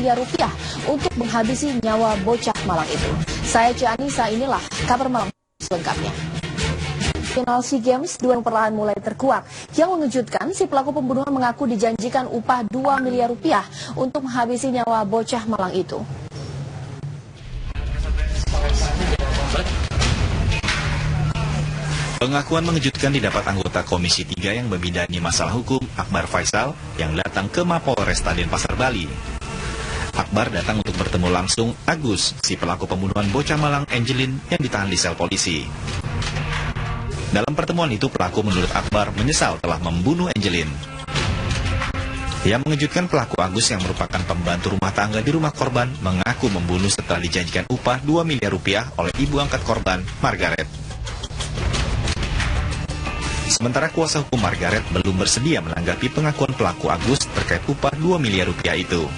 miliar rupiah untuk menghabisi nyawa bocah malang itu. Saya Cianisa, inilah kabar malam selengkapnya. Final SEA Games 2 perlahan mulai terkuak. Yang mengejutkan, si pelaku pembunuhan mengaku dijanjikan upah 2 miliar rupiah untuk menghabisi nyawa bocah malang itu. Pengakuan mengejutkan didapat anggota Komisi 3 yang membidani masalah hukum, Akbar Faisal, yang datang ke Mapolresta Denpasar, Bali. Akbar datang untuk bertemu langsung Agus, si pelaku pembunuhan bocah malang Angelin yang ditahan di sel polisi. Dalam pertemuan itu, pelaku menurut Akbar menyesal telah membunuh Angelin. Yang mengejutkan, pelaku Agus yang merupakan pembantu rumah tangga di rumah korban mengaku membunuh setelah dijanjikan upah 2 miliar rupiah oleh ibu angkat korban, Margaret. Sementara kuasa hukum Margaret belum bersedia menanggapi pengakuan pelaku Agus terkait upah 2 miliar rupiah itu.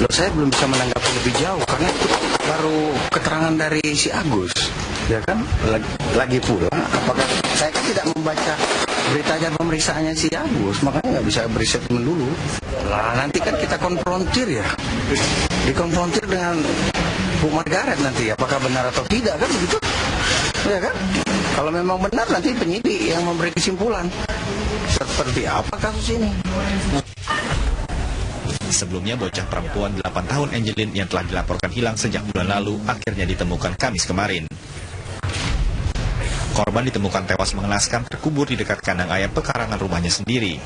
Loh, saya belum bisa menanggapi lebih jauh karena itu baru keterangan dari si Agus, ya kan? Lagi pula, apakah saya kan tidak membaca berita dan pemeriksaannya si Agus, makanya nggak bisa beri statement dulu. Lah nanti kan kita konfrontir ya, dikonfrontir dengan Bu Margaret nanti, apakah benar atau tidak kan begitu, ya kan? Kalau memang benar nanti penyidik yang memberi kesimpulan seperti apa kasus ini. Sebelumnya bocah perempuan 8 tahun Angelin yang telah dilaporkan hilang sejak bulan lalu akhirnya ditemukan Kamis kemarin. Korban ditemukan tewas mengenaskan terkubur di dekat kandang ayam pekarangan rumahnya sendiri.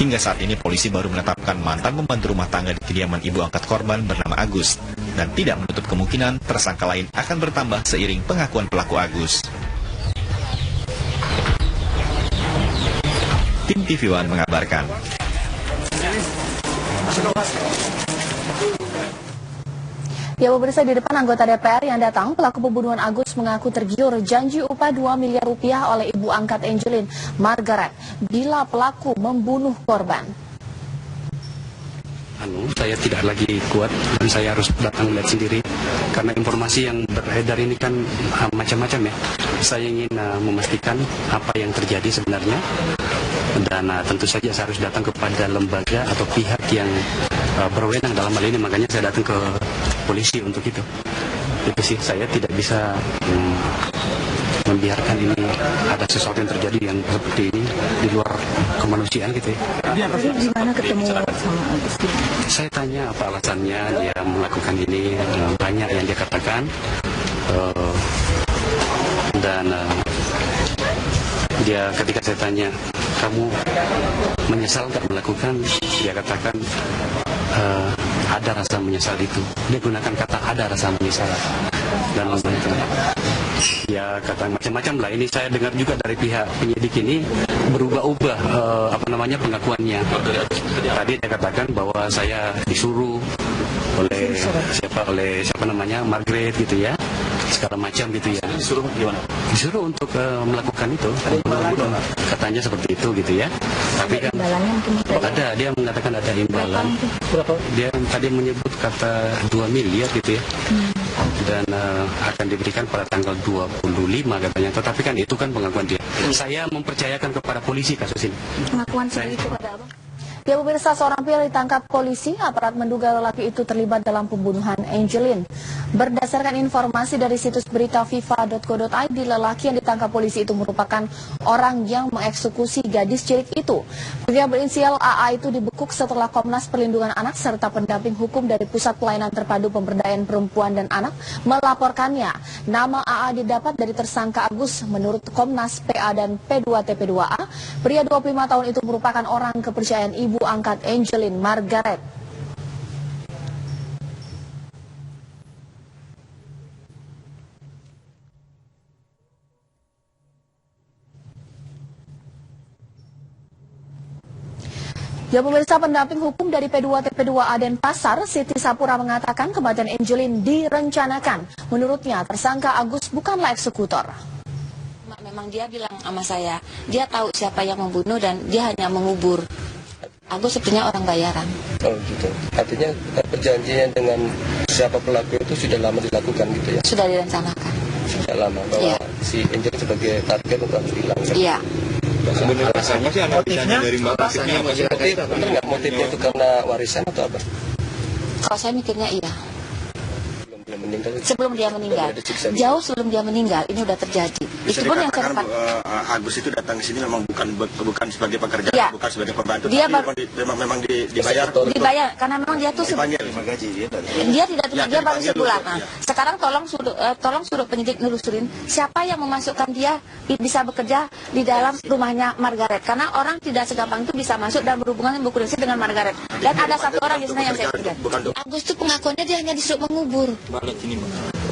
Hingga saat ini polisi baru menetapkan mantan pembantu rumah tangga di kediaman ibu angkat korban bernama Agus dan tidak menutup kemungkinan tersangka lain akan bertambah seiring pengakuan pelaku Agus. Tim TV One mengabarkan. Ya, pemirsa, di depan anggota DPR yang datang, pelaku pembunuhan Agus mengaku tergiur janji upah 2 miliar rupiah oleh ibu angkat Angelin, Margaret, bila pelaku membunuh korban. Saya tidak lagi kuat dan saya harus datang melihat sendiri karena informasi yang beredar ini kan macam-macam ya. Saya ingin memastikan apa yang terjadi sebenarnya dan tentu saja saya harus datang kepada lembaga atau pihak yang berwenang dalam hal ini, makanya saya datang ke polisi untuk itu. Itu sih, saya tidak bisa membiarkan ini ada sesuatu yang terjadi yang seperti ini di luar kemanusiaan gitu ya. Jadi gimana ketemu sama Agus? Saya tanya apa alasannya dia melakukan ini, banyak yang dia katakan dan dia ketika saya tanya kamu menyesal nggak melakukan, dia katakan ada rasa menyesal itu. Dia gunakan kata ada rasa menyesal dan itu. Ya kata macam-macam lah. Ini saya dengar juga dari pihak penyidik ini berubah-ubah pengakuannya. Tadi dia katakan bahwa saya disuruh oleh siapa namanya Margaret gitu ya, segala macam gitu ya. Disuruh gimana? Disuruh untuk melakukan itu. Katanya seperti itu gitu ya. Tapi kan ada, dia mengatakan ada imbalan. Berapa? Dia tadi menyebut kata 2 miliar gitu ya. Dan akan diberikan pada tanggal 25 katanya. Tetapi kan itu kan pengakuan dia. Saya mempercayakan kepada polisi kasus ini. Pengakuan saya itu pada apa? Ya, pemirsa, seorang pria ditangkap polisi. Aparat menduga lelaki itu terlibat dalam pembunuhan Angelin. Berdasarkan informasi dari situs berita fifa.co.id, lelaki yang ditangkap polisi itu merupakan orang yang mengeksekusi gadis cilik itu. Pria berinisial AA itu dibekuk setelah Komnas Perlindungan Anak serta pendamping hukum dari Pusat Pelayanan Terpadu Pemberdayaan Perempuan dan Anak melaporkannya. Nama AA didapat dari tersangka Agus. Menurut Komnas PA dan P2TP2A, pria 25 tahun itu merupakan orang kepercayaan ibu angkat Angelin, Margaret. Ya, pemirsa, pendamping hukum dari P2TP2A Denpasar, Siti Sapura, mengatakan kematian Angelin direncanakan. Menurutnya, tersangka Agus bukanlah eksekutor. Memang dia bilang sama saya, dia tahu siapa yang membunuh dan dia hanya mengubur. Agus sebenarnya orang bayaran. Oh gitu. Artinya perjanjian dengan siapa pelaku itu sudah lama dilakukan gitu ya? Sudah direncanakan. Sudah lama bahwa si Angel sebagai target untuk hilang. Iya. Alasannya sih motifnya dari Mbak motifnya benar nggak motifnya itu karena warisan atau apa? Kalau saya mikirnya iya. Belum meninggal. Sebelum dia meninggal, Belum ada siksa. jauh sebelum dia meninggal, ini udah terjadi. Bisa Itu pun yang dikatakan terdepan. Agus itu datang ke sini memang bukan sebagai pekerja, Iya. bukan sebagai pembantu, Dia tapi memang dibayar. Dibayar karena memang dia tuh Dipanggil. dia tidak terima, dia baru dipanggil sebulan. dulu, Nah, ya. sekarang tolong suruh penyidik nelusurin siapa yang memasukkan dia bisa bekerja di dalam rumahnya Margaret, karena orang tidak segampang itu bisa masuk dan berhubungan berkoneksi dengan Margaret. Dan ada satu orang di sana yang saya kerja. Agus itu pengakuannya dia hanya disuruh mengubur.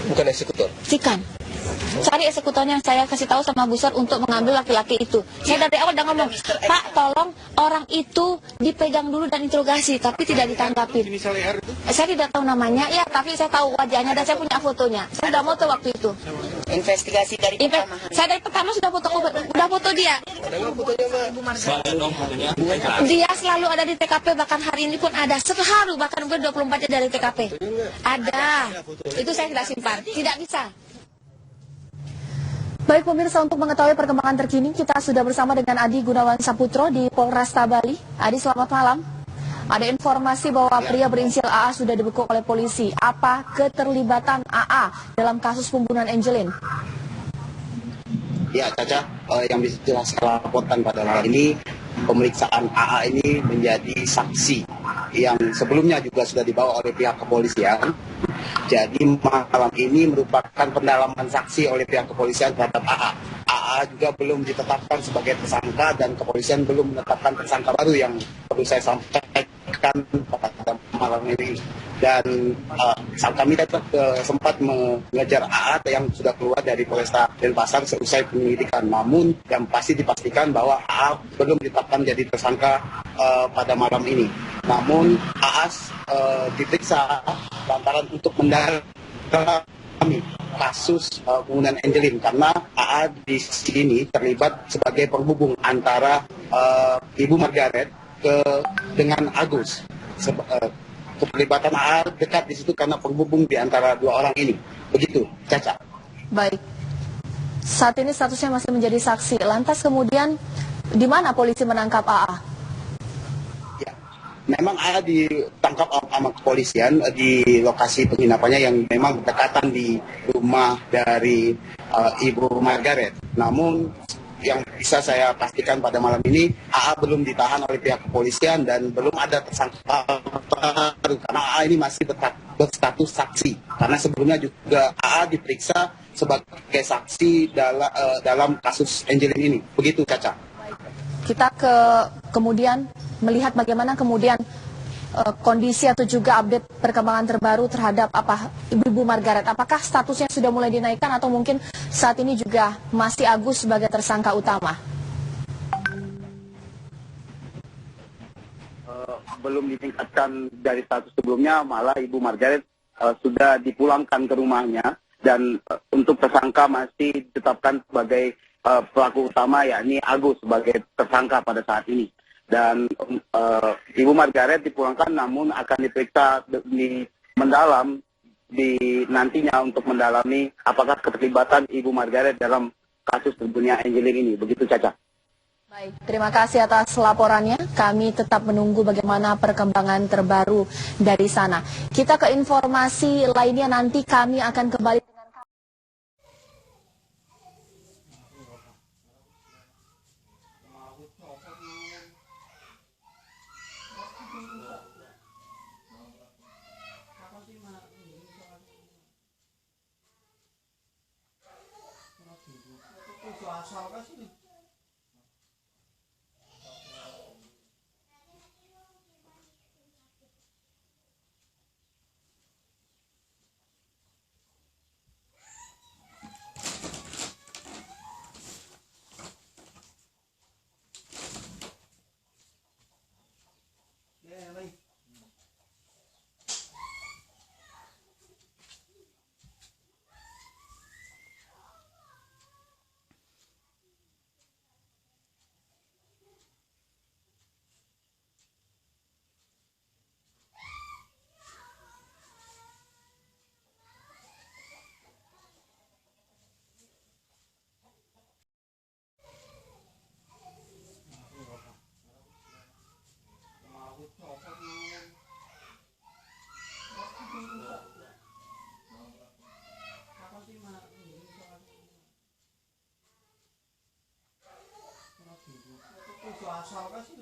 Bukan eksekutor. Sikan. Cari eksekutornya, saya kasih tahu sama Busar untuk mengambil laki-laki itu. Saya dari awal udah ngomong, Pak tolong orang itu dipegang dulu dan interogasi, tapi tidak ditanggapin. Saya tidak tahu namanya, ya tapi saya tahu wajahnya dan saya punya fotonya. Saya udah foto waktu itu. Investigasi dari pertama. Saya dari pertama sudah foto dia. Ada nggak fotonya Mbak? Dia selalu ada di TKP, bahkan hari ini pun ada. Sehari bahkan 24 jam dari TKP. Ada. Itu saya tidak simpan. Tidak bisa. Baik pemirsa, untuk mengetahui perkembangan terkini, kita sudah bersama dengan Adi Gunawan Saputro di Polresta Bali. Adi, selamat malam. Ada informasi bahwa pria berinisial AA sudah dibekuk oleh polisi. Apa keterlibatan AA dalam kasus pembunuhan Angelin? Ya, Caca, yang bisa saya laporkan pada malam ini, pemeriksaan AA ini menjadi saksi yang sebelumnya juga sudah dibawa oleh pihak kepolisian. Jadi malam ini merupakan pendalaman saksi oleh pihak kepolisian terhadap AA. AA juga belum ditetapkan sebagai tersangka dan kepolisian belum menetapkan tersangka baru yang perlu saya sampaikan pada malam ini. Dan saat kami sempat mengejar AA yang sudah keluar dari Polresta Denpasar seusai penyelidikan. Namun yang pasti dipastikan bahwa AA belum ditetapkan jadi tersangka pada malam ini. Namun AA diperiksa lantaran untuk mendalami kasus pembunuhan Angelin karena AA di sini terlibat sebagai penghubung antara Ibu Margaret dengan Agus. Keterlibatan AA dekat di situ karena penghubung di antara dua orang ini. Begitu, Caca. Baik. Saat ini statusnya masih menjadi saksi. Lantas kemudian di mana polisi menangkap AA? Ya, memang AA ditangkap sama kepolisian di lokasi penginapannya yang memang berdekatan di rumah dari Ibu Margaret. Namun yang bisa saya pastikan pada malam ini, AA belum ditahan oleh pihak kepolisian dan belum ada tersangka baru karena AA ini masih berstatus saksi. Karena sebelumnya juga AA diperiksa sebagai saksi dalam kasus Angelin ini. Begitu, Caca. Kita kemudian melihat bagaimana kemudian kondisi atau juga update perkembangan terbaru terhadap Ibu Margaret. Apakah statusnya sudah mulai dinaikkan atau mungkin saat ini juga masih Agus sebagai tersangka utama? Belum ditingkatkan dari status sebelumnya, malah Ibu Margaret sudah dipulangkan ke rumahnya dan untuk tersangka masih ditetapkan sebagai pelaku utama, yakni Agus sebagai tersangka pada saat ini. Dan Ibu Margaret dipulangkan namun akan diperiksa mendalam nantinya untuk mendalami apakah keterlibatan Ibu Margaret dalam kasus pembunuhan Angelin ini. Begitu, Caca. Baik, terima kasih atas laporannya. Kami tetap menunggu bagaimana perkembangan terbaru dari sana. Kita ke informasi lainnya, nanti kami akan kembali dengan asal kan sih?